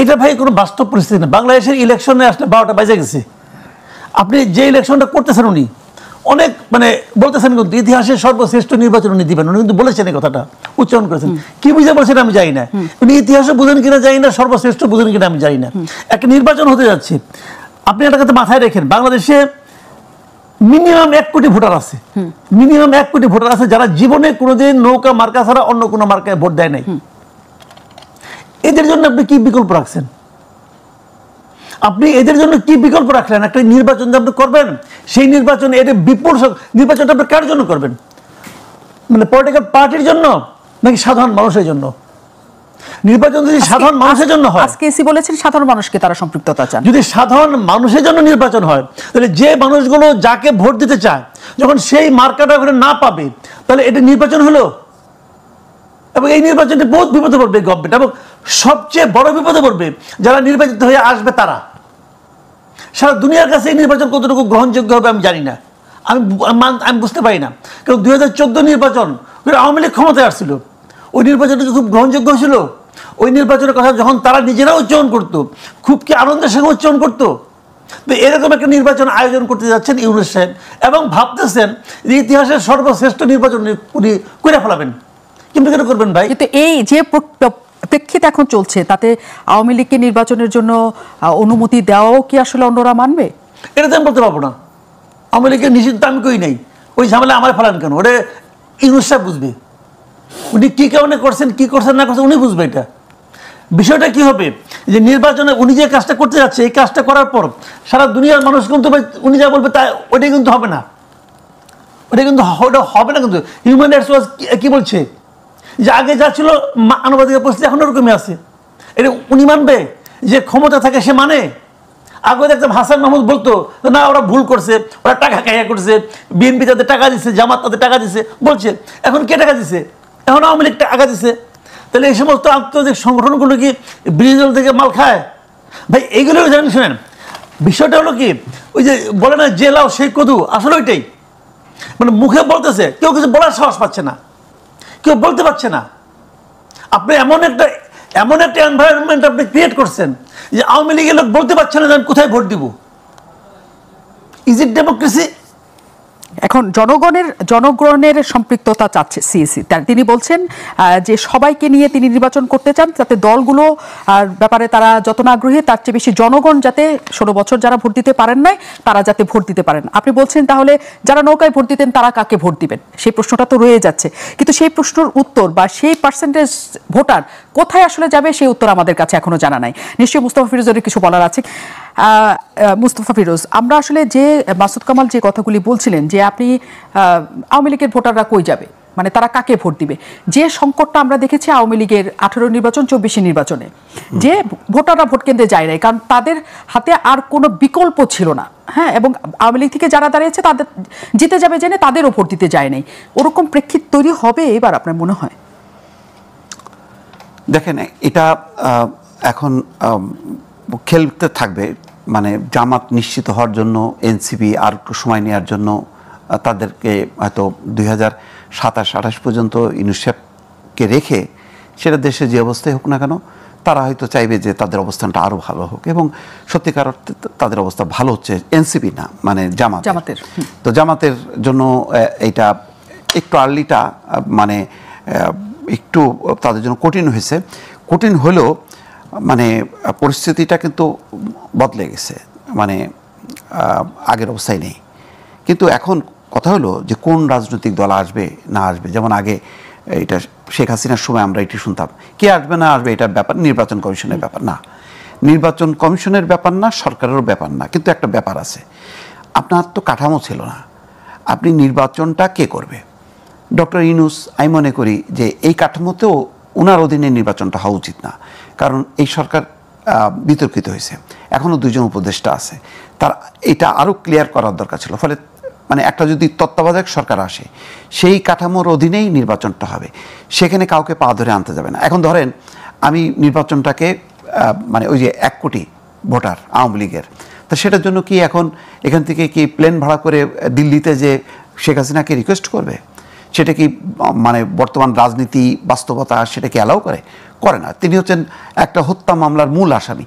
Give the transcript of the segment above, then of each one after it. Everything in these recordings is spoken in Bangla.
এটা ভাই কোনো বাস্তব পরিস্থিতি না। বাংলাদেশের ইলেকশনে আসলে 12টা বাজে গেছে। আপনি যে ইলেকশনটা করতেছেন উনি অনেক মানে বলতেছেন কিন্তু ইতিহাসের সর্বশ্রেষ্ঠ নির্বাচন উনি দিবেন, উনি কিন্তু বলেছেন এই কথাটা, উচ্চারণ করেছেন। কি বুঝে বলছেন আমি জানি না, উনি ইতিহাসও বুঝেন কিনা জানি না, সর্বশ্রেষ্ঠ বুঝেন কিনা আমি জানি না। একটা নির্বাচন হতে যাচ্ছে, আপনি একটা কথা মাথায় রেখেন, বাংলাদেশে মিনিমাম 1 কোটি ভোটার আছে, মিনিমাম 1 কোটি ভোটার আছে যারা জীবনে কোনোদিন নৌকা মার্কা ছাড়া অন্য কোনো মার্কায় ভোট দেয় নাই। এদের জন্য আপনি কি বিকল্প রাখছেন? আপনি এদের জন্য কি বিকল্প রাখলেন? একটা নির্বাচন যে আপনি করবেন, সেই নির্বাচনে এটা বিপুল নির্বাচনটা আপনি কার জন্য করবেন? মানে পলিটিক্যাল পার্টির জন্য নাকি সাধারণ মানুষের জন্য? নির্বাচন যদি সাধারণ মানুষের জন্য হয়, আজকে এসি বলেছেন সাধারণ মানুষকে তারা সম্পৃক্ততা চান। যদি সাধারণ মানুষের জন্য নির্বাচন হয়, তাহলে যে মানুষগুলো যাকে ভোট দিতে চায় যখন সেই মার্কাটা ওখানে না পাবে, তাহলে এটা নির্বাচন হলো। এবং এই নির্বাচনে বহুত বিপদে পড়বে গভর্নমেন্ট, এবং সবচেয়ে বড় বিপদে পড়বে যারা নির্বাচিত হয়ে আসবে তারা। সারা দুনিয়ার কাছে এই নির্বাচন কতটুকু গ্রহণযোগ্য হবে আমি জানি না, আমি বুঝতে পারি না। কারণ 2014 নির্বাচন আওয়ামী লীগ ক্ষমতায় আসছিল, ওই নির্বাচনটা খুব গ্রহণযোগ্য ছিল। ওই নির্বাচনের কথা যখন তারা নিজেরা উচ্চারণ করতো, খুব কি আনন্দের সঙ্গে উচ্চারণ করতো। তো এরকম একটা নির্বাচন আয়োজন করতে যাচ্ছেন ইউনূস সাহেব, এবং ভাবতেছেন যে ইতিহাসের সর্বশ্রেষ্ঠ নির্বাচন উনি করে ফেলাবেন। কিন্তু কেন করবেন ভাই? কিন্তু এই যে প্রেক্ষিত এখন চলছে, তাতে আওয়ামী লীগকে নির্বাচনের জন্য অনুমতি দেওয়াও কি আসলে অন্যরা মানবে? এটা তো আমি বলতে পারবো না। আওয়ামী লীগের নিষিদ্ধ আমি কই নাই, ওই ঝামেলা আমার ফেলান কেন? ওটা ইউনূস সাহেব বুঝবে, উনি কি কারণে করছেন, কি করছেন না করছেন উনি বুঝবে। এটা বিষয়টা কি হবে যে নির্বাচনে উনি যে কাজটা করতে যাচ্ছে, এই কাজটা করার পর সারা দুনিয়ার মানুষ কিন্তু উনি যা বলবে তা ওটাই কিন্তু হবে না, ওটা কিন্তু ওটা হবে না। কিন্তু হিউম্যান রাইটস ওয়াচ কি বলছে যে আগে যা ছিল মানবাধিকার পরিস্থিতি এখন ওরকমই আছে। এটা উনি মানবে যে ক্ষমতা থাকে সে মানে? আগে দেখতাম হাসান মাহমুদ বলতো না ওরা ভুল করছে, ওরা টাকা খাইয়া করছে, বিএনপি তাদের টাকা দিচ্ছে, জামাত তাদের টাকা দিচ্ছে বলছে। এখন কে টাকা দিচ্ছে? এখন আওয়ামী লীগ টাকা দিচ্ছে। তাহলে এই সমস্ত আন্তর্জাতিক সংগঠনগুলো কি বিরোধী থেকে মাল খায়? ভাই এইগুলো জানেন, শোনেন বিষয়টা হলো কি, ওই যে বলে না যে লাও সেই কদু, আসলে ওইটাই। মানে মুখে বলতেছে, কেউ কিছু বলার সাহস পাচ্ছে না, কেউ বলতে পারছে না। আপনি এমন একটা এনভায়রনমেন্ট আপনি ক্রিয়েট করছেন যে আওয়ামী লীগের লোক বলতে পারছে না যে আমি কোথায় ভোট দিব। Is it democracy? এখন জনগণের সম্পৃক্ততা চাচ্ছে সিইসি। তিনি বলছেন যে সবাইকে নিয়ে তিনি নির্বাচন করতে চান, যাতে দলগুলো ব্যাপারে তারা যত না আগ্রহী তার চেয়ে বেশি জনগণ যাতে 16 বছর যারা ভোট দিতে পারেন নাই তারা যাতে ভোট দিতে পারেন। আপনি বলছেন তাহলে যারা নৌকায় ভোট দিতেন তারা কাকে ভোট দিবেন? সেই প্রশ্নটা তো রয়ে যাচ্ছে, কিন্তু সেই প্রশ্নের উত্তর বা সেই পার্সেন্টেজ ভোটার কোথায় আসলে যাবে সেই উত্তর আমাদের কাছে এখনো জানা নাই। নিশ্চয়ই মুস্তফা ফিরোজের কিছু বলার আছে। মুস্তফা ফিরোজ, আমরা আসলে যে মাসুদ কামাল যে কথাগুলি বলছিলেন যে আপনি আওয়ামী লীগের ভোটাররা কই যাবে, মানে তারা কাকে ভোট দিবে, যে সংকটটা আমরা দেখেছি আওয়ামী লীগের 18 নির্বাচন 24 নির্বাচনে, যে ভোটাররা ভোট কেন্দ্রে যায় নাই কারণ তাদের হাতে আর কোনো বিকল্প ছিল না। হ্যাঁ, এবং আওয়ামী লীগ থেকে যারা দাঁড়িয়েছে তাদের জিতে যাবে জেনে তাদেরও ভোট দিতে যায় নাই। ওরকম প্রেক্ষিত তৈরি হবে এবার আপনার মনে হয়? দেখেন, এটা এখন খেলতে থাকবে। মানে জামাত নিশ্চিত হওয়ার জন্য এনসিপি আর একটু সময় নেওয়ার জন্য তাদেরকে হয়তো 2027-28 পর্যন্ত ইউনূস সাহেবকে রেখে, সেটা দেশে যে অবস্থায় হোক না কেন, তারা হয়তো চাইবে যে তাদের অবস্থানটা আরও ভালো হোক। এবং সত্যিকার অর্থে তাদের অবস্থা ভালো হচ্ছে, এনসিপি না, মানে জামাতের। তো জামাতের জন্য এইটা একটু আর্লিটা মানে একটু তাদের জন্য কঠিন হয়েছে। কঠিন হলেও মানে পরিস্থিতিটা কিন্তু বদলে গেছে, মানে আগের অবস্থায় নেই। কিন্তু এখন কথা হলো যে কোন রাজনৈতিক দল আসবে না আসবে। যেমন আগে এটা শেখ হাসিনার সময় আমরা এটি শুনতাম, কে আসবে না আসবে এটার ব্যাপার নির্বাচন কমিশনের ব্যাপার না, নির্বাচন কমিশনের ব্যাপার না, সরকারেরও ব্যাপার না। কিন্তু একটা ব্যাপার আছে, আপনার তো কাঠামো ছিল না, আপনি নির্বাচনটা কে করবে? ডক্টর ইউনূস, আমি মনে করি যে এই কাঠামোতেও ওনার অধীনে নির্বাচনটা হওয়া উচিত না, কারণ এই সরকার বিতর্কিত হয়েছে, এখনও 2জন উপদেষ্টা আছে, তার এটা আরও ক্লিয়ার করার দরকার ছিল। ফলে মানে একটা যদি তত্ত্বাবধায়ক সরকার আসে, সেই কাঠামোর অধীনেই নির্বাচনটা হবে, সেখানে কাউকে পা ধরে আনতে যাবে না। এখন ধরেন আমি নির্বাচনটাকে মানে ওই যে 1 কোটি ভোটার আওয়ামী লীগের, তা সেটার জন্য কি এখন এখান থেকে কি প্লেন ভাড়া করে দিল্লিতে যে শেখ হাসিনাকে রিকোয়েস্ট করবে? সেটা কি মানে বর্তমান রাজনীতি বাস্তবতা সেটা কি অ্যালাউ করে? করে না, তিনি হচ্ছেন একটা হত্যা মামলার মূল আসামি।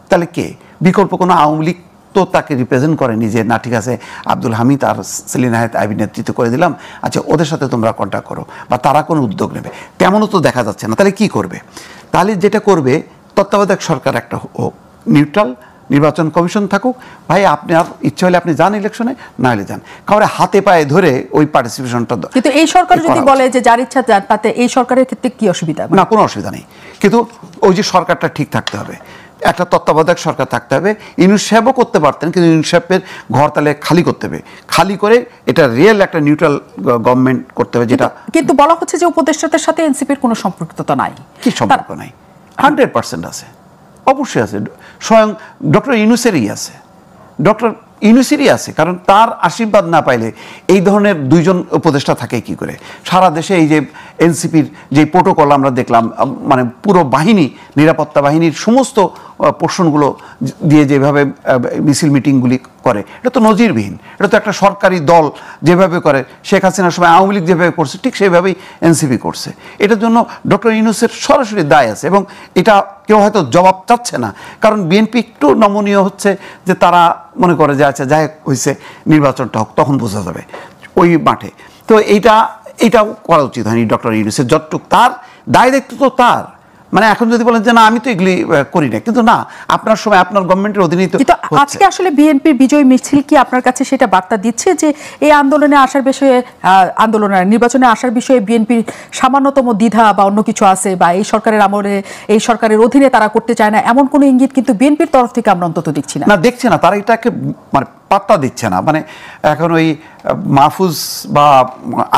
তাহলে কে বিকল্প কোনো আওয়ামী লীগ তো তাকে রিপ্রেজেন্ট করেনি যে না ঠিক আছে আব্দুল হামিদ আর সেলিনা হায়াৎ আইবি নেতৃত্ব করে দিলাম, আচ্ছা ওদের সাথে তোমরা কন্ট্যাক্ট করো, বা তারা কোনো উদ্যোগ নেবে, তেমনও তো দেখা যাচ্ছে না। তাহলে কি করবে? তাহলে যেটা করবে, তত্ত্বাবধায়ক সরকার একটা হোক, নিউট্রাল নির্বাচন কমিশন থাকুক, ভাই আপনি আর ইচ্ছা হলে আপনি যান ইলেকশনে, না হলে যান, কারণ হাতে পায়ে ধরে ওই পার্টিসিপেশনটা। কিন্তু এই সরকার যদি বলে যে যার ইচ্ছা যান, তাতে এই সরকারের ক্ষেত্রে কি অসুবিধা? না, কোনো অসুবিধা নেই, কিন্তু ওই যে সরকারটা ঠিক থাকতে হবে, একটা তত্ত্বাবধায়ক সরকার থাকতে হবে। ইউনূস সাহেবও করতে পারতেন, কিন্তু ইউনূস সাহেবের ঘর তাহলে খালি করতে হবে, খালি করে এটা রিয়েল একটা নিউট্রাল গভর্নমেন্ট করতে হবে। যেটা কিন্তু বলা হচ্ছে যে উপদেষ্টাদের সাথে এনসিপির কোনো সম্পৃক্ততা নাই। কি সম্পর্ক নাই? 100% আছে, অবশ্যই আছে। স্বয়ং ডক্টর ইউনূসেরই আছে, ডক্টর ইউনূসেরই আছে, কারণ তার আশীর্বাদ না পাইলে এই ধরনের দুইজন উপদেষ্টা থাকে কি করে? সারা দেশে এই যে এনসিপির যে প্রোটোকল আমরা দেখলাম, মানে পুরো বাহিনী, নিরাপত্তা বাহিনীর সমস্ত পোর্শনগুলো দিয়ে যেভাবে মিছিল মিটিংগুলি করে, এটা তো নজিরবিহীন। এটা তো একটা সরকারি দল যেভাবে করে, শেখ হাসিনার সময় আওয়ামী লীগ যেভাবে করছে ঠিক সেভাবেই এনসিপি করছে। এটার জন্য ডক্টর ইউনূসের সরাসরি দায় আছে, এবং এটা কেউ হয়তো জবাব চাচ্ছে না, কারণ বিএনপি একটু নমনীয় হচ্ছে যে তারা মনে করে যে আচ্ছা যাই হয়েছে নির্বাচনটা হোক, তখন বোঝা যাবে ওই মাঠে। তো এইটাও করা উচিত হয়নি ডক্টর ইউনূসের। যতটুক তার দায় দায়িত্ব তো তার, মানে এখন যদি বলেন যে না আমি তো এগুলি করি না, কিন্তু না, আপনার সময় আপনার গভর্নমেন্টের অধীনেই তো। কিন্তু আজকে আসলে বিএনপির বিজয় মিছিল কি আপনার কাছে সেটা বার্তা দিচ্ছে যে এই আন্দোলনে আসার বিষয়ে, নির্বাচনে আসার বিষয়ে বিএনপির সামান্যতম দ্বিধা বা অন্য কিছু আছে, বা এই সরকারের আমলে এই সরকারের অধীনে তারা করতে চায় না, এমন কোনো ইঙ্গিত কিন্তু বিএনপির তরফ থেকে আমরা অন্তত দেখছি না। দেখছি না, তারা এটাকে মানে পাত্তা দিচ্ছে না। মানে এখন ওই মাহফুজ বা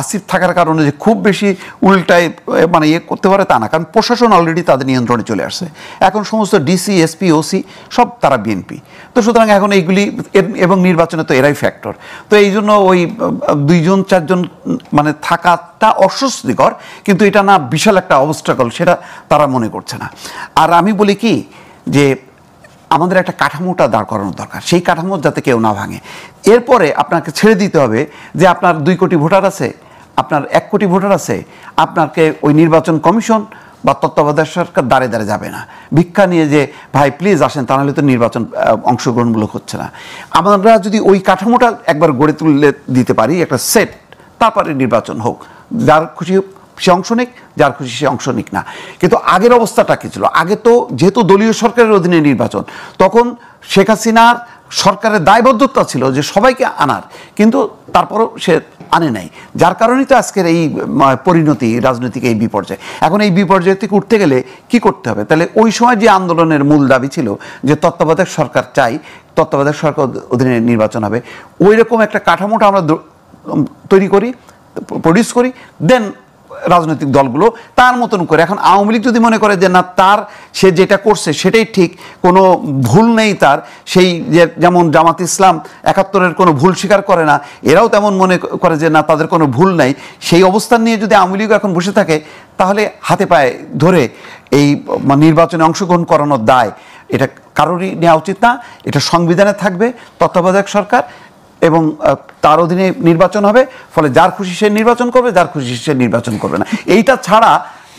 আসিফ থাকার কারণে যে খুব বেশি উল্টায় মানে ইয়ে করতে পারে তা না, কারণ প্রশাসন অলরেডি তাদের নিয়ন্ত্রণে চলে আসছে। এখন সমস্ত ডিসি, এসপি, ওসি সব তারা বিএনপি। তো সুতরাং এখন এইগুলি এবং নির্বাচনে তো এরাই ফ্যাক্টর। তো এই জন্য ওই 2-4জন মানে থাকাটা অস্বস্তিকর, কিন্তু এটা না বিশাল একটা অবস্ট্রাকল, সেটা তারা মনে করছে না। আর আমি বলি কি যে আমাদের একটা কাঠামোটা দাঁড় করানো দরকার, সেই কাঠামো যাতে কেউ না ভাঙে। এরপরে আপনাকে ছেড়ে দিতে হবে যে আপনার 2 কোটি ভোটার আছে, আপনার 1 কোটি ভোটার আছে, আপনাকে ওই নির্বাচন কমিশন বা তত্ত্বাবধায়ক সরকার দাঁড়ে দাঁড়ে যাবে না ভিক্ষা নিয়ে যে ভাই প্লিজ আসেন, তাহলে তো নির্বাচন অংশগ্রহণমূলক হচ্ছে না। আমরা যদি ওই কাঠামোটা একবার গড়ে তুলে দিতে পারি, একটা সেট, তারপরে নির্বাচন হোক, যার খুশি সে অংশ নিক, যার খুশি সে অংশ নিক না। কিন্তু আগের অবস্থাটা কী ছিল? আগে তো যেহেতু দলীয় সরকারের অধীনে নির্বাচন, তখন শেখ হাসিনার সরকারের দায়বদ্ধতা ছিল যে সবাইকে আনার, কিন্তু তারপরও সে আনে নাই, যার কারণেই তো আজকের এই পরিণতি, রাজনৈতিক এই বিপর্যয়। এখন এই বিপর্যয় থেকে উঠতে গেলে কি করতে হবে? তাহলে ওই সময় যে আন্দোলনের মূল দাবি ছিল যে তত্ত্বাবধায়ক সরকার চাই, তত্ত্বাবধায়ক সরকার অধীনে নির্বাচন হবে, ওই রকম একটা কাঠামোটা আমরা তৈরি করি, প্রডিউস করি, দেন রাজনৈতিক দলগুলো তার মতন করে। এখন আওয়ামী লীগ যদি মনে করে যে না তার সে যেটা করছে সেটাই ঠিক, কোনো ভুল নেই তার, সেই যেমন জামাত ইসলাম 71-এর কোনো ভুল স্বীকার করে না, এরাও তেমন মনে করে যে না তাদের কোনো ভুল নাই, সেই অবস্থান নিয়ে যদি আওয়ামী লীগ এখন বসে থাকে, তাহলে হাতে পায়ে ধরে এই নির্বাচনে অংশগ্রহণ করানোর দায় এটা কারোরই নেওয়া উচিত না। এটা সংবিধানে থাকবে, তত্ত্বাবধায়ক সরকার এবং তার অধীনে নির্বাচন হবে, ফলে যার খুশি সে নির্বাচন করবে, যার খুশি সে নির্বাচন করবে না। এইটা ছাড়া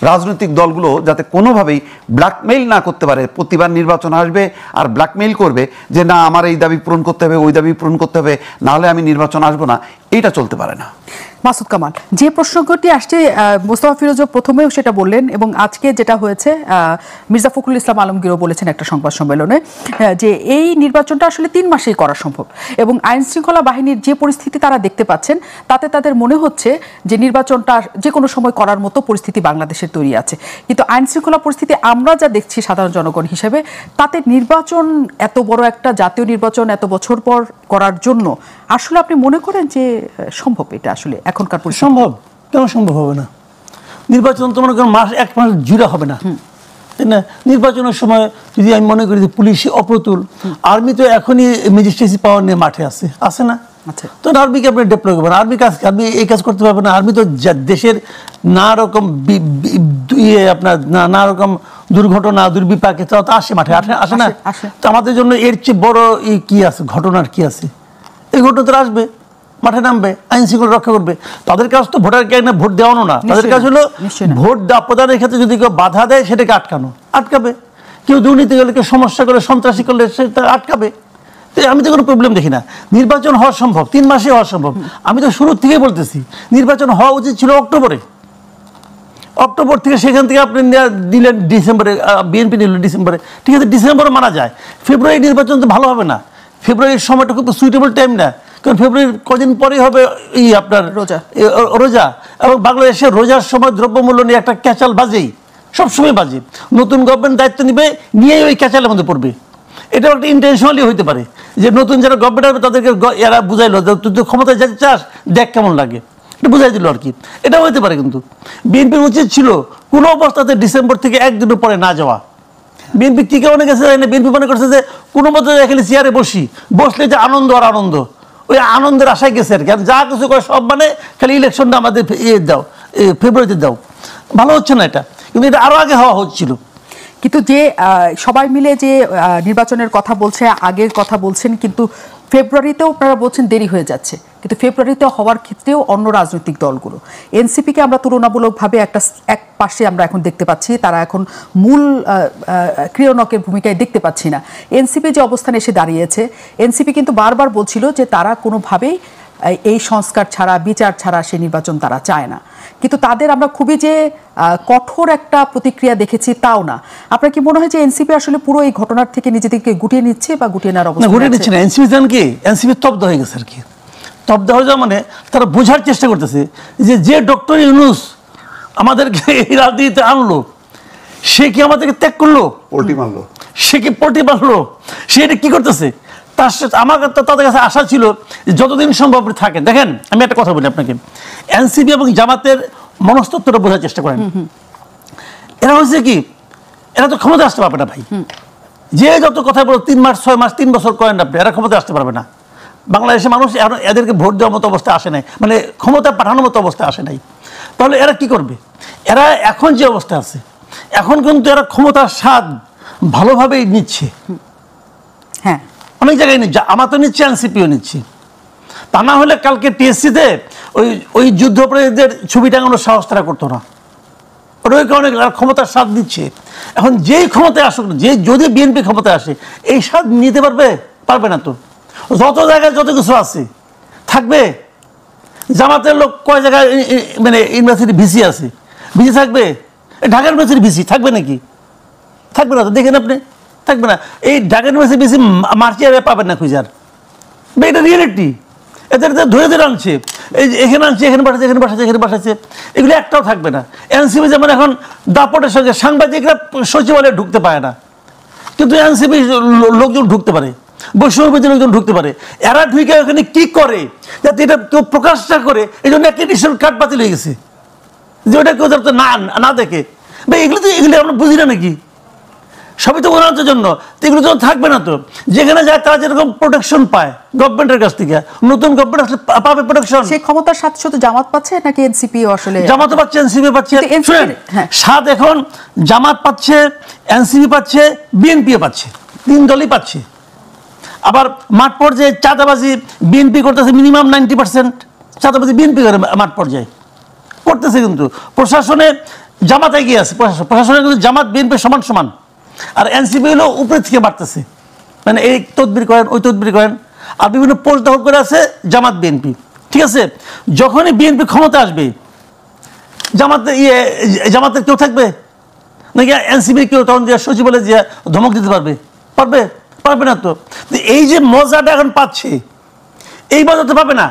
রাজনৈতিক দলগুলো যাতে কোনোভাবেই ব্ল্যাকমেইল না করতে পারে, প্রতিবার নির্বাচন আসবে আর ব্ল্যাকমেইল করবে যে না আমার এই দাবি পূরণ করতে হবে, ওই দাবি পূরণ করতে হবে, নাহলে আমি নির্বাচন আসবো না, এইটা চলতে পারে না। মাসুদ কামাল, যে প্রসঙ্গটি আসছে মোস্তফা ফিরোজও প্রথমেও সেটা বললেন, এবং আজকে যেটা হয়েছে মির্জা ফখরুল ইসলাম আলমগীরও বলেছেন একটা সংবাদ সম্মেলনে, যে এই নির্বাচনটা আসলে 3 মাসেই করা সম্ভব, এবং আইন শৃঙ্খলা বাহিনীর যে পরিস্থিতি তারা দেখতে পাচ্ছেন তাতে তাদের মনে হচ্ছে যে নির্বাচনটা যে কোনো সময় করার মতো পরিস্থিতি বাংলাদেশের তৈরি আছে। কিন্তু আইন শৃঙ্খলা পরিস্থিতি আমরা যা দেখছি সাধারণ জনগণ হিসেবে, তাতে নির্বাচন, এত বড় একটা জাতীয় নির্বাচন এত বছর পর করার জন্য আসলে আপনি মনে করেন যে সম্ভব? এটা আসলে এখনকার পরিস্থিতি সম্ভব? কেন সম্ভব হবে না? নির্বাচন তো মনে করেন এক মাস জুড়ে হবে না, তাই না? নির্বাচনের সময় যদি আমি মনে করি যে পুলিশ অপ্রতুল, আর্মি তো এখনই ম্যাজিস্ট্রেসি পাওয়ার নিয়ে মাঠে আছে না? তো আর্মিকে আপনি ডেপ্লয় করবেন, আর্মি এই কাজ করতে পারবে না। আর্মি তো দেশের নানা রকম আপনার নানা রকম দুর্ঘটনা, দুর্বিপাকে তো আসে মাঠে, আসে না? তো আমাদের জন্য এর চেয়ে বড় কি আছে, ঘটনার কি আছে? এই ঘটনা তো আসবে, মাঠে নামবে, আইন শৃঙ্খলা রক্ষা করবে। তাদের কাজ তো ভোটারকে এনে ভোট দেওয়ানো না, তাদের কাজ হলো ভোট প্রদানের ক্ষেত্রে যদি কেউ বাধা দেয় সেটাকে আটকাবে। কেউ দুর্নীতি করলে, কেউ সমস্যা করলে, সন্ত্রাসী করলে সেটা আটকাবে। আমি তো কোনো প্রবলেম দেখি না। নির্বাচন হওয়া সম্ভব, 3 মাসে হওয়া সম্ভব। আমি তো শুরু থেকেই বলতেছি নির্বাচন হওয়া উচিত ছিল অক্টোবর থেকে, সেখান থেকে আপনি দিলেন ডিসেম্বরে, বিএনপি নিল ডিসেম্বরে, ঠিক আছে, ডিসেম্বরে মানা যায়। ফেব্রুয়ারি নির্বাচন তো ভালো হবে না, ফেব্রুয়ারির সময়টা খুব সুইটেবল টাইম না, কারণ ফেব্রুয়ারির কদিন পরে হবে আপনার রোজা, এবং বাংলাদেশের রোজার সময় দ্রব্যমূল্য নিয়ে একটা ক্যাচাল বাজেই, সবসময় বাজে। নতুন গভর্নমেন্ট দায়িত্ব নিয়েই ওই ক্যাচালের মধ্যে পড়বে। এটাও একটা ইন্টেনশনালি হইতে পারে যে নতুন যারা গভর্নমেন্ট হবে তাদেরকে এরা বুঝাইলো যে তুই ক্ষমতায় যেতে চাস, দেখ কেমন লাগে, এটা বুঝাই দিল আর কি। এটাও হইতে পারে। কিন্তু বিএনপির উচিত ছিল কোনো অবস্থাতে ডিসেম্বর থেকে একদিনের পরে না যাওয়া। বিএনপি কি কেমন গেছে, বিএনপি মনে করছে যে কোনো মতো খালি চেয়ারে বসলে যে আনন্দ আর আনন্দ, ওই আনন্দের আশায় গেছে আর কি। যা কিছু করে সব মানে খালি ইলেকশনটা আমাদের দাও, ফেব্রুয়ারিতে দাও, ভালো হচ্ছে না এটা। কিন্তু এটা আরও আগে হওয়া হচ্ছিল। কিন্তু যে সবাই মিলে যে নির্বাচনের কথা বলছে, আগের কথা বলছেন, কিন্তু ফেব্রুয়ারিতেও আপনারা বলছেন দেরি হয়ে যাচ্ছে, কিন্তু ফেব্রুয়ারিতে হওয়ার ক্ষেত্রেও অন্য রাজনৈতিক দলগুলো, এনসিপিকে আমরা তুলনামূলকভাবে এক পাশে আমরা এখন দেখতে পাচ্ছি, তারা এখন মূল ক্রিয়ানকের ভূমিকায় দেখতে পাচ্ছি না। এনসিপি যে অবস্থানে এসে দাঁড়িয়েছে, এনসিপি কিন্তু বারবার বলছিল যে তারা কোনোভাবেই এই সংস্কার ছাড়া, বিচার ছাড়া সে নির্বাচন তারা চায় না, কিন্তু তাদের আমরা খুবই যে কঠোর একটা প্রতিক্রিয়া দেখেছি তাও না। আপনার কি মনে হয় যে এনসিপি আসলে পুরো এই ঘটনার থেকে নিজেদেরকে গুটিয়ে নিচ্ছে বা গুটিয়ে নেওয়ার অবস্থা? গুটিয়ে নিচ্ছে না, এনসিপি জানেন কি, এনসিপি তব্দ হয়ে গেছে আর কি। তব্দ হয়ে যাওয়া মানে তারা বোঝার চেষ্টা করতেছে যে ডক্টর ইউনূস আমাদেরকে এই রাজনীতিতে আনলো, সে কি আমাদেরকে ত্যাগ করলো, সে কি পল্টি মারলো, সে এটা কি করতেছে। আমার তাদের কাছে আশা ছিল যতদিন সম্ভব থাকে। দেখেন আমি একটা কথা বলি আপনাকে, এনসিপি এবং জামাতের মনস্তত্ত্বটা বোঝার চেষ্টা করেন। এরা হচ্ছে কি, এরা তো ক্ষমতা আসতে পারবে না ভাই। যে যত কথা বলো 3 মাস 6 মাস 3 বছর করেন আপনি, এরা ক্ষমতা আসতে পারবে না। বাংলাদেশের মানুষ এখন এদেরকে ভোট দেওয়ার মতো অবস্থা আসে নাই, মানে ক্ষমতা পাঠানোর মতো অবস্থা আসে নাই। তাহলে এরা কি করবে? এরা এখন যে অবস্থা আছে, এখন কিন্তু এরা ক্ষমতার স্বাদ ভালোভাবেই নিচ্ছে। হ্যাঁ, অনেক জায়গায় নিচ্ছে, আমার তো নিচ্ছে, এনসিপিও নিচ্ছে। তা না হলে কালকে টিএসসিতে ওই যুদ্ধাপরাধীদের ছবি টাঙানোর সাহস তারা করতো না। ওই কারণে ক্ষমতার স্বাদ দিচ্ছে। এখন যেই ক্ষমতায় আসুক, যদি বিএনপি ক্ষমতায় আসে, এই স্বাদ নিতে পারবে না তো। যত জায়গায় যত কিছু আছে থাকবে। জামাতের লোক কয় জায়গায় মানে ইউনিভার্সিটি ভিসি আছে, ভিসি থাকবে। ঢাকা ইউনিভার্সিটি ভিসি থাকবে নাকি? থাকবে না তো, দেখেন আপনি, থাকবে না। এই ঢাকা ইউনিভার্সিটি ভিসি মার্চিয়ারে পাবেন না খুঁজার, এটা রিয়েলিটি। এদের ধরে আনছে, এই এখানে আনছে, এখানে পাঠাচ্ছে, এগুলো একটাও থাকবে না। এনসিপি যেমন এখন দাপটের সঙ্গে সাংবাদিকরা সচিবালয়ে ঢুকতে পারে না, কিন্তু এনসিপি লোকজন ঢুকতে পারে, বৈষম্যবিরোধী লোকজন ঢুকতে পারে। এরা ঢুকে ওখানে কি করে যাতে এটা কেউ প্রকাশ না করে, এই জন্য অ্যাক্রেডিটেশন কার্ড বাতিল হয়ে গেছে, যে ওটা কেউ যাতে না দেখে। ভাই এগুলো আমরা বুঝি না নাকি? সবই তো উন্নয়নের জন্য, এগুলো যখন থাকবে না তো, যেখানে যায় তারা যেরকম প্রোটেকশন পায় গভর্নমেন্টের কাছ থেকে, নতুন গভর্নমেন্ট আসলে পাবে প্রোটেকশন। সেই ক্ষমতার সাথে শুধু জামাত পাচ্ছে নাকি এনসিপি আসলে? জামাতও পাচ্ছে, এনসিপি পাচ্ছে। সাত এখন জামাত পাচ্ছে, এনসিপি পাচ্ছে, বিএনপিও পাচ্ছে, 3 দলই পাচ্ছে। আবার মাঠ পর্যায়ে চাঁদাবাজি বিএনপি করতেছে, মিনিমাম 90% চাঁদাবাজি বিএনপি করে মাঠ পর্যায়ে করতেছে। কিন্তু প্রশাসনে জামাত এগিয়ে আছে, প্রশাসনে কিন্তু জামাত বিএনপি সমান। আর এনসিপি হলো উপরে থেকে বাড়তেছে, মানে এই তদবির করেন, ওই তদবির করেন, আর বিভিন্ন পোস্ট দখল করে আছে জামাত বিএনপি। ঠিক আছে, যখনই বিএনপি ক্ষমতা আসবে, জামাতের কেউ থাকবে নাকি এনসিপি কেউ তখন যে সচিবালয়ে যে ধমক দিতে পারবে না তো। এই যে মজাটা এখন পাচ্ছে, এই মজা তো পাবে না।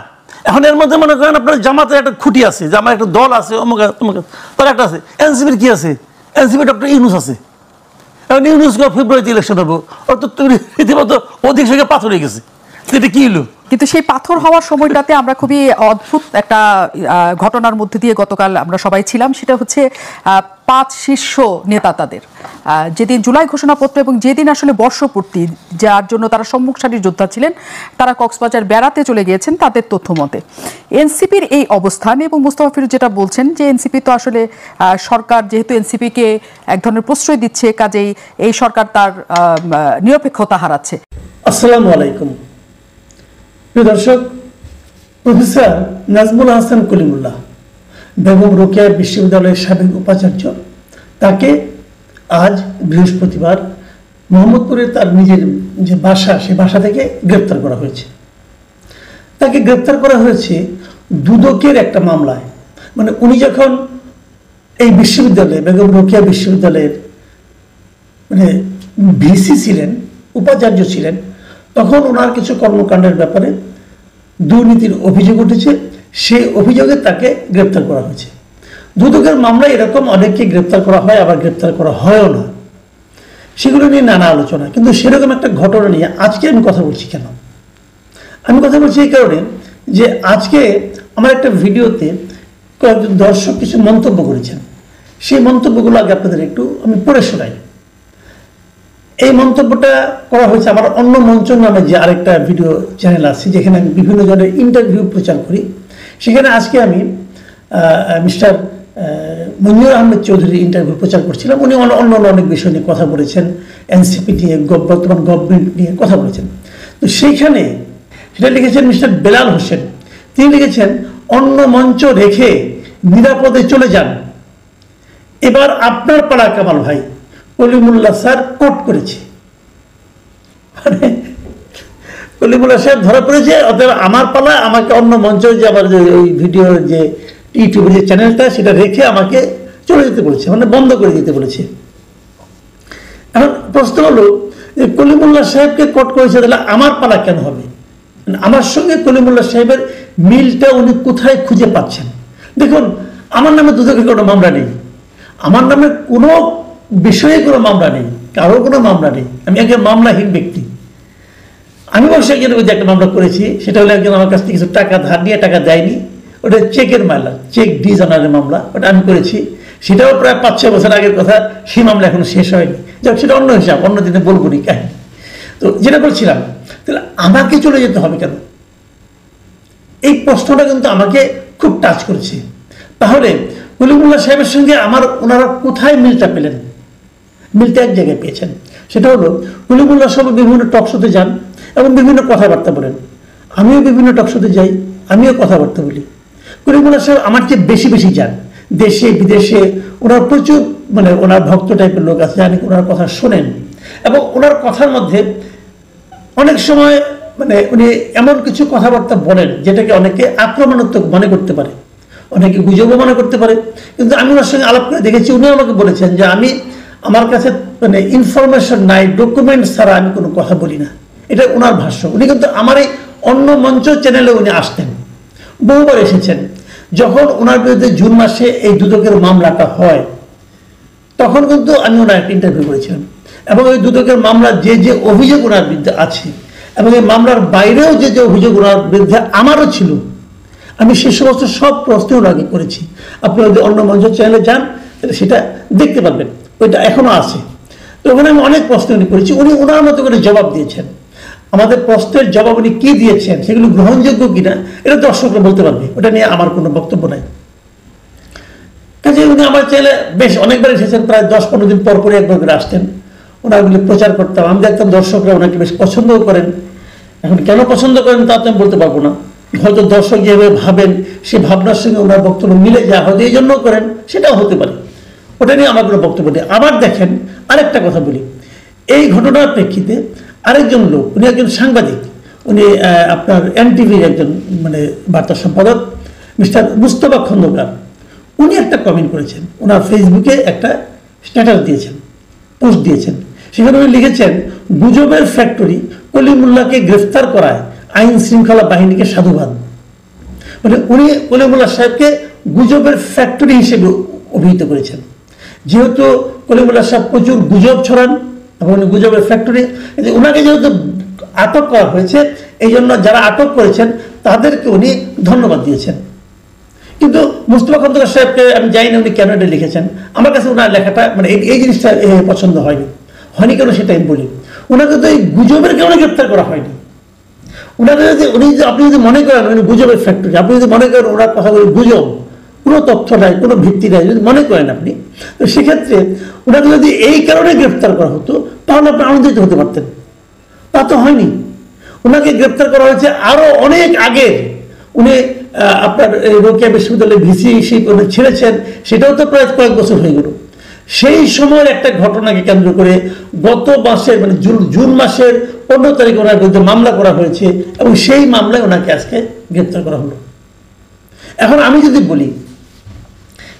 এখন এর মধ্যে মনে করেন আপনার জামাতের একটা খুঁটি আছে, যে আমার একটা দল আছে, তার একটা আছে। এনসিপির কি আছে? এনসিপি ডক্টর ইউনূস আছে। এখন ইউনূস ফেব্রুয়ারিতে ইলেকশন হবে, ওর তো রীতিমতো অধিক সঙ্গে পাথর হয়ে গেছে। এটা কি হলো? কিন্তু সেই পাথর হওয়ার সময়টাতে আমরা খুবই অদ্ভুত একটা ঘটনার মধ্যে দিয়ে গতকাল আমরা সবাই ছিলাম। সেটা হচ্ছে 5 শীর্ষ নেতা তাদের যেদিন জুলাই ঘোষণাপত্র এবং যেদিন আসলে বর্ষপূর্তি, যার জন্য তারা সম্মুখ সারির যোদ্ধা ছিলেন, তারা কক্সবাজার বেড়াতে চলে গিয়েছেন তাদের তথ্য মতে। এনসিপির এই অবস্থান এবং মুস্তাফা ফিরোজ যেটা বলছেন যে এনসিপি তো আসলে সরকার যেহেতু এনসিপিকে এক ধরনের প্রশ্রয় দিচ্ছে, কাজেই এই সরকার তার নিরপেক্ষতা হারাচ্ছে। আসসালামু আলাইকুম প্রিয় দর্শক, প্রফেসর নাজমুল হাসান কলিমুল্লাহ বেগম রোকেয়া বিশ্ববিদ্যালয়ের সাবেক উপাচার্য, তাকে আজ বৃহস্পতিবার মোহাম্মদপুরে তার নিজের যে বাসা, সে বাসা থেকে গ্রেপ্তার করা হয়েছে। তাকে গ্রেপ্তার করা হয়েছে দুদকের একটা মামলায়। মানে উনি যখন এই বিশ্ববিদ্যালয়ে, বেগম রোকেয়া বিশ্ববিদ্যালয়ের মানে ভিসি ছিলেন, উপাচার্য ছিলেন, তখন ওনার কিছু কর্মকাণ্ডের ব্যাপারে দুর্নীতির অভিযোগ উঠেছে। সেই অভিযোগে তাকে গ্রেপ্তার করা হয়েছে। দুদকের মামলায় এরকম অনেককে গ্রেপ্তার করা হয়, আবার গ্রেপ্তার করা হয়ও না, সেগুলো নিয়ে নানা আলোচনা। কিন্তু সেরকম একটা ঘটনা নিয়ে আজকে আমি কথা বলছি। কেন আমি কথা বলছি? এই কারণে যে আজকে আমার একটা ভিডিওতে কয়েকজন দর্শক কিছু মন্তব্য করেছেন। সেই মন্তব্যগুলো আগে আপনাদের একটু আমি পড়ে শোনাই। এই মন্তব্যটা করা হয়েছে আমার অন্য মঞ্চ নামে যে আরেকটা ভিডিও চ্যানেল আছে, যেখানে আমি বিভিন্ন ধরনের ইন্টারভিউ প্রচার করি। সেখানে আজকে আমি মিস্টার মনির আহমেদ চৌধুরীর ইন্টারভিউ প্রচার করছিলাম। উনি অন্য অনেক বিষয় নিয়ে কথা বলেছেন, এনসিপি নিয়ে, বর্তমান গভর্নমেন্ট নিয়ে কথা বলেছেন। তো সেইখানে সেটা লিখেছেন মিস্টার বেলাল হোসেন। তিনি লিখেছেন, অন্য মঞ্চ রেখে নিরাপদে চলে যান, এবার আপনার পাড়া কামাল ভাই, কলিমুল্লাহ স্যার কোট করেছে। মানে কলিমুল্লাহ সাহেব ধরা পড়েছে, অতএব আমার পালা, আমাকে অন্য মঞ্চ যে আমার ওই ভিডিওর যে ইউটিউবের যে চ্যানেলটা, সেটা রেখে আমাকে চলে যেতে বলেছে, মানে বন্ধ করে দিতে বলেছে। এখন প্রশ্ন হলো যে কলিমুল্লাহ সাহেবকে কোট করেছে, তাহলে আমার পালা কেন হবে? আমার সঙ্গে কলিমুল্লাহ সাহেবের মিলটা উনি কোথায় খুঁজে পাচ্ছেন? দেখুন, আমার নামে দুদকের কোনো মামলা নেই, আমার নামে কোনো বিষয়ে কোনো মামলা নেই, কারো কোনো মামলা নেই। আমি একজন মামলাহীন ব্যক্তি। আমি অবশ্যই একজনের মধ্যে একটা মামলা করেছি, সেটা হলো একজন আমার কাছ থেকে কিছু টাকা ধার নিয়ে টাকা দেয়নি, ওটা চেকের মামলা, চেক ডিজনারের মামলা, ওটা আমি করেছি। সেটাও প্রায় 5-6 বছর আগের কথা, সেই মামলা এখনো শেষ হয়নি। যাক, সেটা অন্য হিসাব, অন্য দিনে বলবো নি কাহিনী। তো যেটা বলছিলাম, তাহলে আমাকে চলে যেতে হবে কেন? এই প্রশ্নটা কিন্তু আমাকে খুব টাচ করেছে। তাহলে কলিমুল্লাহ সাহেবের সঙ্গে ওনারা কোথায় মিলটা পেলেন? মিলটা এক জায়গায় পেয়েছেন, সেটা হলো কলিমুল্লাহ সাহেব বিভিন্ন টকশোতে যান এবং বিভিন্ন কথাবার্তা বলেন। আমিও বিভিন্ন টকশোতে যাই, আমিও কথাবার্তা বলি। কলিমুল্লাহ সাহেব আমার চেয়ে বেশি যান, দেশে বিদেশে। ওনার প্রচুর মানে ওনার ভক্ত টাইপের লোক আছে, জানি ওনার কথা শোনেন। এবং ওনার কথার মধ্যে অনেক সময় মানে উনি এমন কিছু কথাবার্তা বলেন যেটাকে অনেকে আক্রমণাত্মক মনে করতে পারে, অনেকে গুজবও মনে করতে পারে। কিন্তু আমি ওনার সঙ্গে আলাপ করে দেখেছি, উনি আমাকে বলেছেন যে আমার কাছে মানে ইনফরমেশন নাই, ডকুমেন্ট ছাড়া আমি কোনো কথা বলি না। এটা ওনার ভাষ্য। উনি কিন্তু আমার এই অন্য মঞ্চ চ্যানেলে উনি আসতেন, বহুবার এসেছেন। যখন ওনার বিরুদ্ধে জুন মাসে এই দুদকের মামলাটা হয়, তখন কিন্তু আমি ওনার একটা ইন্টারভিউ করেছিলাম। এবং ওই দুদকের মামলার যে অভিযোগ ওনার বিরুদ্ধে আছে, এবং এই মামলার বাইরেও যে অভিযোগ ওনার বিরুদ্ধে আমারও ছিল, আমি সে সমস্ত সব প্রশ্ন ওনাকে করেছি। আপনি যদি অন্য মঞ্চ চ্যানেলে যান, তাহলে সেটা দেখতে পারবেন, ওইটা এখনো আছে। তো ওখানে আমি অনেক প্রশ্ন উনি করেছি, উনি ওনার মতো করে জবাব দিয়েছেন। আমাদের প্রশ্নের জবাব উনি কি দিয়েছেন, সেগুলো গ্রহণযোগ্য কিনা, এটা দর্শকরা বলতে পারবে, ওটা নিয়ে আমার কোনো বক্তব্য নাই। কাজে উনি আমার চ্যানেলে বেশ অনেকবার এসেছেন, প্রায় 10-15 দিন পর পরে একবার করে আসতেন, ওনাগুলি প্রচার করতাম। আমি দেখতাম দর্শকরা ওনাকে বেশ পছন্দও করেন। এখন কেন পছন্দ করেন তা তো আমি বলতে পারবো না, হয়তো দর্শক যেভাবে ভাবেন সে ভাবনার সঙ্গে ওনার বক্তব্য মিলে যায়, হয়তো এই জন্যও করেন, সেটাও হতে পারে। ওটা নিয়ে আমার কোনো বক্তব্য নেই। আবার দেখেন, আরেকটা কথা বলি, এই ঘটনার প্রেক্ষিতে আরেকজন লোক, উনি একজন সাংবাদিক, উনি আপনার এনটিভির একজন মানে বার্তা সম্পাদক, মিস্টার মুস্তফা খন্দকার, উনি একটা কমেন্ট করেছেন, ওনার ফেসবুকে একটা স্ট্যাটাস দিয়েছেন, পোস্ট দিয়েছেন। সেখানে উনি লিখেছেন, গুজবের ফ্যাক্টরি কলিমুল্লাহকে গ্রেফতার করায় আইন শৃঙ্খলা বাহিনীকে সাধুবাদ। মানে উনি কলিমুল্লাহ সাহেবকে গুজবের ফ্যাক্টরি হিসেবে অভিহিত করেছেন। যেহেতু কলিমুল্লাহ সাহেব প্রচুর গুজব ছড়ান এবং উনি গুজবের ফ্যাক্টরি, ওনাকে যেহেতু আটক করা হয়েছে, এই জন্য যারা আটক করেছেন তাদেরকে উনি ধন্যবাদ দিয়েছেন। কিন্তু মুস্তফা খন্দকার সাহেবকে আমি জানি না উনি কেন এটা লিখেছেন। আমার কাছে ওনার লেখাটা মানে এই জিনিসটা পছন্দ হয়নি কেন সেটা আমি বলি। ওনাকে তো এই গুজবের কারণে গ্রেপ্তার করা হয়নি। ওনাকে আপনি যদি মনে করেন উনি গুজবের ফ্যাক্টরি, আপনি যদি মনে করেন ওনার কথাগুলো গুজব, কোনো তথ্য নাই, কোনো ভিত্তি নাই, যদি মনে করেন আপনি, তো সেক্ষেত্রে ওনাকে যদি এই কারণে গ্রেপ্তার করা হতো তাহলে আপনি আনন্দিত হতে পারতেন। তা তো হয়নি। ওনাকে গ্রেপ্তার করা হয়েছে আরো অনেক আগের উনি আপনার রোকেয়া বিশ্ববিদ্যালয়ে ভিসি ছেড়েছেন, সেটাও তো প্রায় কয়েক বছর হয়ে গেল। সেই সময়ের একটা ঘটনাকে কেন্দ্র করে গত মাসের মানে জুন মাসের 15 তারিখে ওনার বিরুদ্ধে মামলা করা হয়েছে এবং সেই মামলায় ওনাকে আজকে গ্রেপ্তার করা হলো। এখন আমি যদি বলি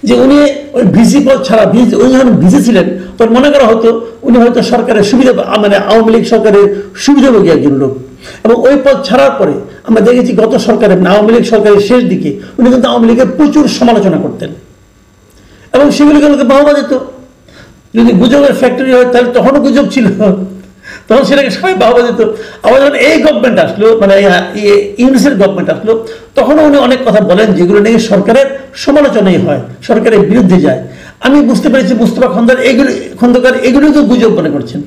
যে উনি ওই ভিসি পদ ছাড়া উনি যখন ভিসি ছিলেন তখন মনে করা হতো উনি হয়তো সরকারের সুবিধা মানে আওয়ামী লীগ সরকারের সুবিধাভোগী একজন লোক, এবং ওই পদ ছাড়ার পরে আমরা দেখেছি গত সরকারের আওয়ামী লীগ সরকারের শেষ দিকে উনি কিন্তু আওয়ামী লীগের প্রচুর সমালোচনা করতেন এবং সেগুলিকে আমাকে বাহবা দিত। যদি গুজবের ফ্যাক্টরি হয় তাহলে তখনও গুজব ছিল, তখন সেটাকে সবাই বাহবা দিত। আবার যখন এই গভর্নমেন্ট আসলো মানে ইউনিসের গভর্নমেন্ট আসলো তখনও উনি অনেক কথা বলেন যেগুলো নাকি সরকারের সমালোচনাই হয়, সরকারের বিরুদ্ধে যায়। আমি বুঝতে পেরেছি মুস্তফা খন্দকার এগুলো তো গুজব মনে করছেন,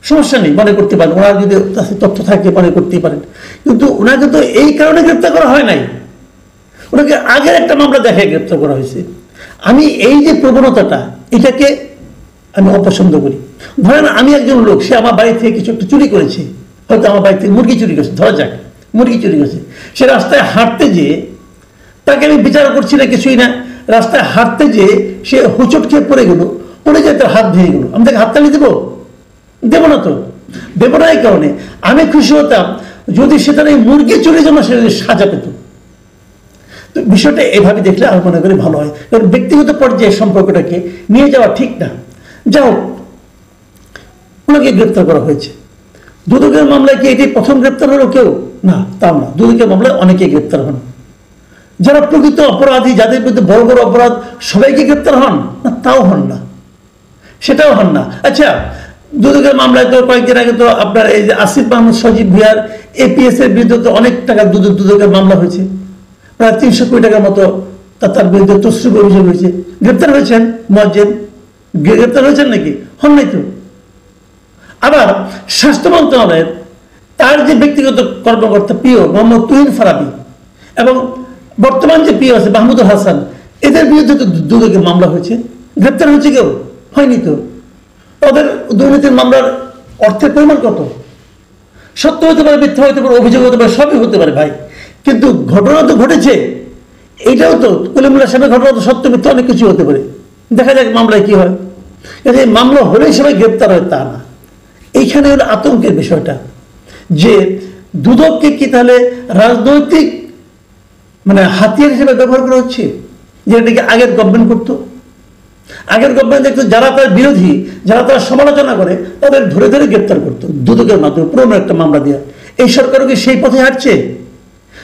সমস্যা নেই, মনে করতে পারেন, ওনার যদি তথ্য থাকে মনে করতেই পারেন, কিন্তু ওনাকে তো এই কারণে গ্রেপ্তার করা হয় নাই, ওনাকে আগের একটা মামলা দেখায় গ্রেপ্তার করা হয়েছে। আমি এই যে প্রবণতাটা এটাকে আমি অপছন্দ করি। ধরেন আমি একজন লোক, সে আমার বাড়ি থেকে কিছু একটা চুরি করেছে, হয়তো আমার বাড়ি থেকে মুরগি চুরি করেছে, ধরা যাক মুরগি চুরি করেছে, সে রাস্তায় হাঁটতে যেয়ে তাকে আমি বিচার করছি না কিছুই না, রাস্তায় হাঁটতে যেয়ে সে হোঁচট খেয়ে পড়ে গেল, পড়ে যায় তার হাত ভেঙে গেল, আমি তাকে হাততালি দেবো? দেবো না তো, দেবো না। এই কারণে আমি খুশি হতাম যদি সেটা এই মুরগি চুরির জন্য সে সাজা পেত। তো বিষয়টা এভাবে দেখলে আমি মনে করি ভালো হয়, কারণ ব্যক্তিগত পর্যায়ে সম্পর্কটাকে নিয়ে যাওয়া ঠিক না। যাও, ওনাকে গ্রেপ্তার করা হয়েছে। দুদকের মামলায় কি এটি প্রথম গ্রেপ্তার হলো কেউ? না, তাও না, দুদকের মামলায় অনেকে গ্রেপ্তার হন। যারা প্রকৃত অপরাধী, যাদের বিরুদ্ধে বড় বড় অপরাধ, সবাইকে গ্রেপ্তার হন না? তাও হন না, সেটাও হন না। আচ্ছা, দুদকের মামলায় তো কয়েকদিন আগে তো আপনার এই যে আসিফ মাহমুদ সজীব ভুঁইয়ার APS এর বিরুদ্ধে তো অনেক টাকা দুদকের মামলা হয়েছে, প্রায় 300 কোটি টাকার মতো তার বিরুদ্ধে তসরুপ অভিযোগ হয়েছে। গ্রেপ্তার হয়েছেন মুয়াজ্জেম? গ্রেপ্তার হয়েছেন নাকি? হন নাই তো। আবার স্বাস্থ্য মন্ত্রণালয়ের তার যে ব্যক্তিগত কর্মকর্তা পিও মোহাম্মদ তুহিন ফারাবি এবং বর্তমান যে পিও আছে মাহমুদুল হাসান, এদের বিরুদ্ধে তো দুদকের মামলা হয়েছে, গ্রেপ্তার হয়েছে কেউ? হয়নি তো। ওদের দুর্নীতির মামলার অর্থের পরিমাণ কত? সত্য হতে পারে, মিথ্যা হতে পারে, অভিযোগ হতে পারে, সবই হতে পারে ভাই, কিন্তু ঘটনা তো ঘটেছে। এইটাও তো কলিমুল্লাহ সাহেবের ঘটনা তো সত্য মিথ্যা অনেক কিছু হতে পারে, দেখা যাক মামলায় কি হয়। এই মামলা হলেই সবাই গ্রেপ্তার হয় তা না। এইখানে হলো আতঙ্কের বিষয়টা, যে দুদককে কি তাহলে রাজনৈতিক মানে হাতিয়ার হিসেবে ব্যবহার করা হচ্ছে, যেটাকে আগের গভর্নমেন্ট করতো। আগের গভর্নমেন্ট দেখতো যারা তার বিরোধী, যারা তার সমালোচনা করে তাদের ধরে ধরে গ্রেপ্তার করতো দুদকের মাধ্যমে, পুরোনো একটা মামলা দেওয়া। এই সরকারও কি সেই পথে হাঁটছে?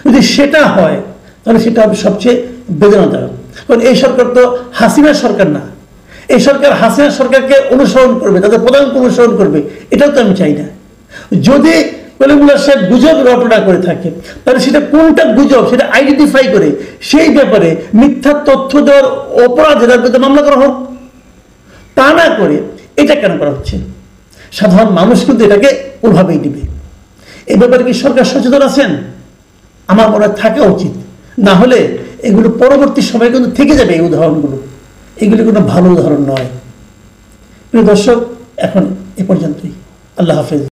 যদি সেটা হয় তাহলে সেটা হবে সবচেয়ে বেদনাদায়ক। কারণ এই সরকার তো হাসিনার সরকার না, এই সরকার হাসিনার সরকারকে অনুসরণ করবে, তাদের প্রধানকে অনুসরণ করবে, এটাও তো আমি চাই না। যদি কলিমুল্লাহ সাহেব গুজব রটনা করে থাকে তাহলে সেটা কোনটা গুজব সেটা আইডেন্টিফাই করে সেই ব্যাপারে মিথ্যা তথ্য দেওয়ার অপরাধে তার বিরুদ্ধে মামলা করা হোক। তা না করে এটা কেন করা হচ্ছে? সাধারণ মানুষ কিন্তু এটাকে ওভাবেই দিবে। এই ব্যাপারে কি সরকার সচেতন আছেন? আমার মনে হয় থাকা উচিত, না হলে এগুলো পরবর্তী সময় কিন্তু থেকে যাবে। এই উদাহরণগুলো, এগুলি কোনো ভালো উদাহরণ নয়। প্রিয় দর্শক, এখন এ পর্যন্তই। আল্লাহ হাফেজ।